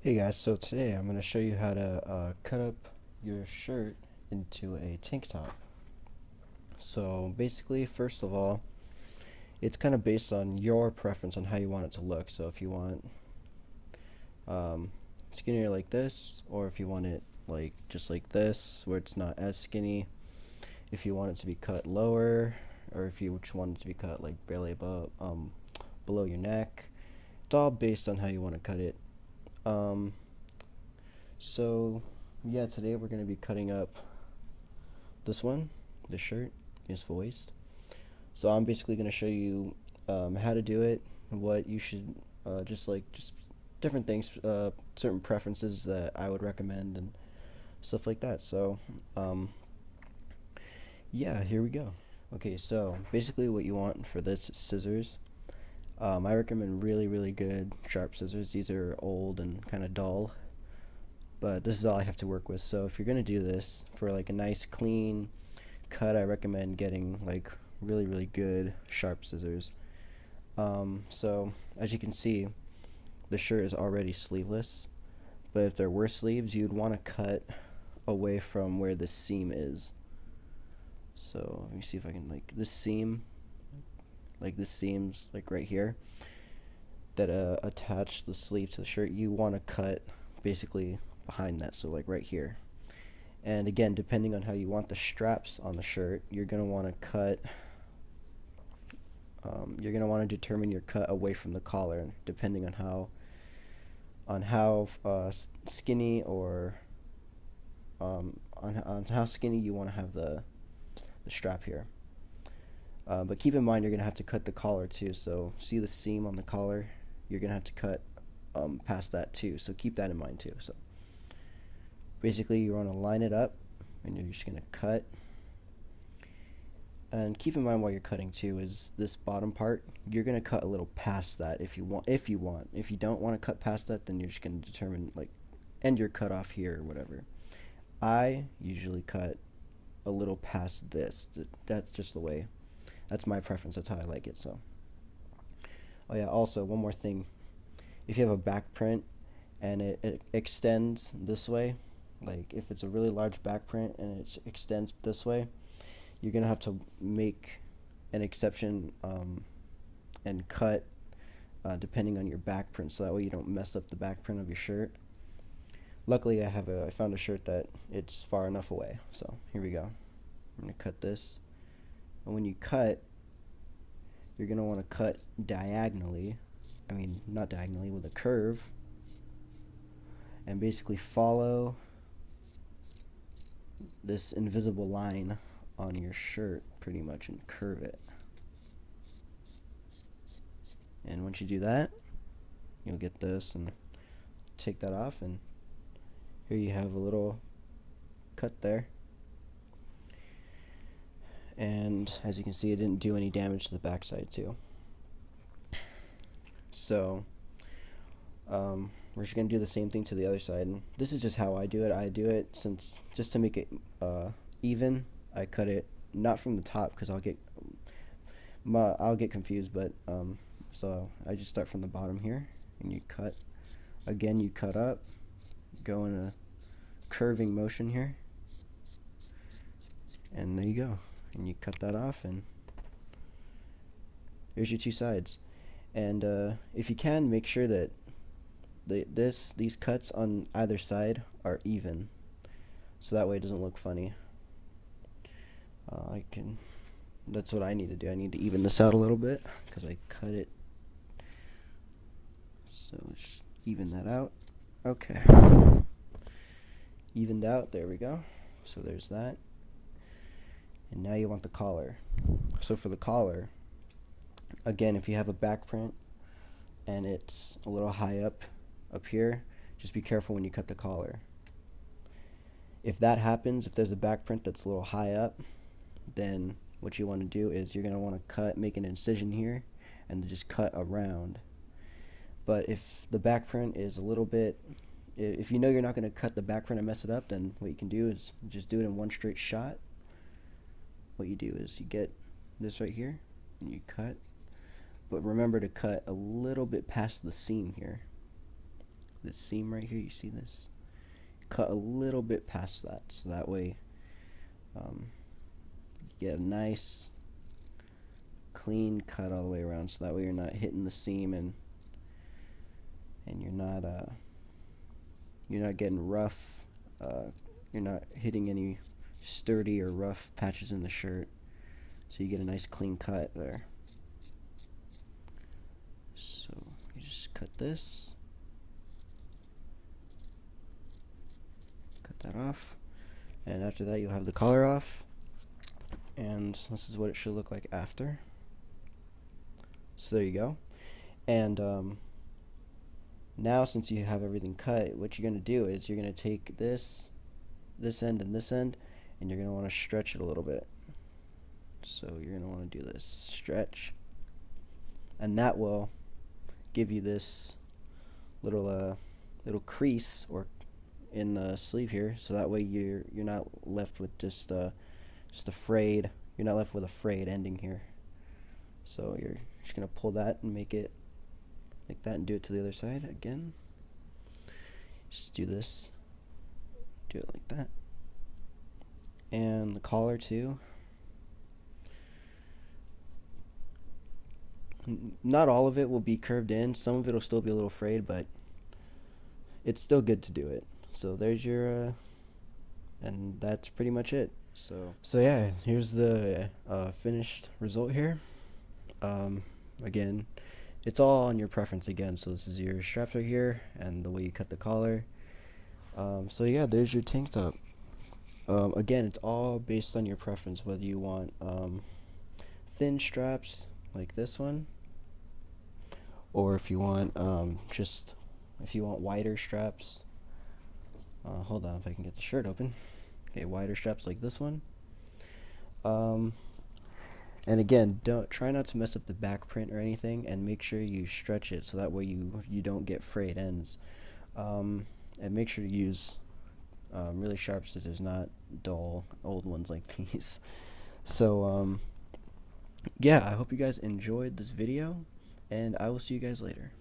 Hey guys, so today I'm going to show you how to cut up your shirt into a tank top. So basically, first of all, it's kind of based on your preference on how you want it to look. So if you want um, skinnier like this, or if you want it like just like this, where it's not as skinny, if you want it to be cut lower, or if you just want it to be cut like barely above, below your neck, it's all based on how you want to cut it. Um, So, yeah, today we're going to be cutting up this one, the shirt, useful waist. So I'm basically going to show you how to do it, what you should, just different things, certain preferences that I would recommend and stuff like that. So, um, yeah, here we go. Okay, so basically what you want for this is scissors. I recommend really, really good sharp scissors. These are old and kind of dull, but this is all I have to work with. So if you're gonna do this for like a nice clean cut, I recommend getting like really, really good sharp scissors. So as you can see, the shirt is already sleeveless, but if there were sleeves, you'd want to cut away from where the seam is. So let me see if I can, like, this seam, like this seam's like right here that attach the sleeve to the shirt, you want to cut basically behind that, so like right here. And again, depending on how you want the straps on the shirt, you're going to want to cut, you're going to want to determine your cut away from the collar, depending on how skinny or on how skinny you want to have the strap here. But keep in mind, you're going to have to cut the collar too. So see the seam on the collar? You're going to have to cut past that too. So keep that in mind too. So basically, you want to line it up, and you're just going to cut. And keep in mind while you're cutting too is this bottom part. You're gonna cut a little past that if you want. If you want. If you don't want to cut past that, then you're just gonna determine like end your cut off here or whatever. I usually cut a little past this. That's just the way. That's my preference. That's how I like it. So. Oh yeah. Also, one more thing. If you have a back print and it extends this way, like if it's a really large back print and it extends this way, you're gonna have to make an exception and cut depending on your back print, so that way you don't mess up the back print of your shirt. Luckily, I found a shirt that it's far enough away. So here we go. I'm gonna cut this, and when you cut, you're gonna want to cut diagonally. I mean, not diagonally, with a curve, and basically follow this invisible line on your shirt pretty much and curve it. And once you do that, you'll get this and take that off, and here you have a little cut there. And as you can see, it didn't do any damage to the backside too. So we're just gonna do the same thing to the other side, and this is just how I do it. I do it since just to make it even. I cut it not from the top because I'll get confused, but so I just start from the bottom here, and you cut. Again, you cut up, go in a curving motion here, and there you go. And you cut that off, and there's your two sides. And if you can, make sure that these cuts on either side are even, so that way it doesn't look funny. That's what I need to do. I need to even this out a little bit because I cut it. So let's even that out. Okay. Evened out. There we go. So there's that. And now you want the collar. So for the collar, again, if you have a back print and it's a little high up here, just be careful when you cut the collar. If that happens, if there's a back print that's a little high up, then what you want to do is you're going to want to make an incision here and just cut around. But if the back print is a little bit, if you know you're not going to cut the back print and mess it up, then what you can do is just do it in one straight shot. What you do is you get this right here and you cut, but remember to cut a little bit past the seam here. this seam right here, you see this? Cut a little bit past that, so that way you get a nice clean cut all the way around, so that way you're not hitting the seam and you're not getting rough, you're not hitting any sturdy or rough patches in the shirt, so you get a nice clean cut there. So you just cut this, cut that off, and after that you'll have the collar off, and this is what it should look like after. So there you go. And now since you have everything cut, what you're going to do is you're going to take this end and this end, and you're going to want to stretch it a little bit. So you're going to want to do this stretch, and that will give you this little crease or in the sleeve here, so that way you're not left with just a frayed, you're not left with a frayed ending here. So you're just going to pull that and make it like that, and do it to the other side again. Just do this, do it like that. And the collar too. Not all of it will be curved in, some of it will still be a little frayed, but it's still good to do it. So there's your and that's pretty much it. So yeah, here's the finished result here. Again, it's all on your preference again. So this is your straps right here and the way you cut the collar. So yeah, there's your tank top. Again, it's all based on your preference, whether you want thin straps like this one, or if you want if you want wider straps. Hold on, if I can get the shirt open. Okay, wider straps like this one. And again, try not to mess up the back print or anything, and make sure you stretch it so that way you don't get frayed ends. And make sure to use really sharp scissors, not dull old ones like these. So yeah, I hope you guys enjoyed this video, and I will see you guys later.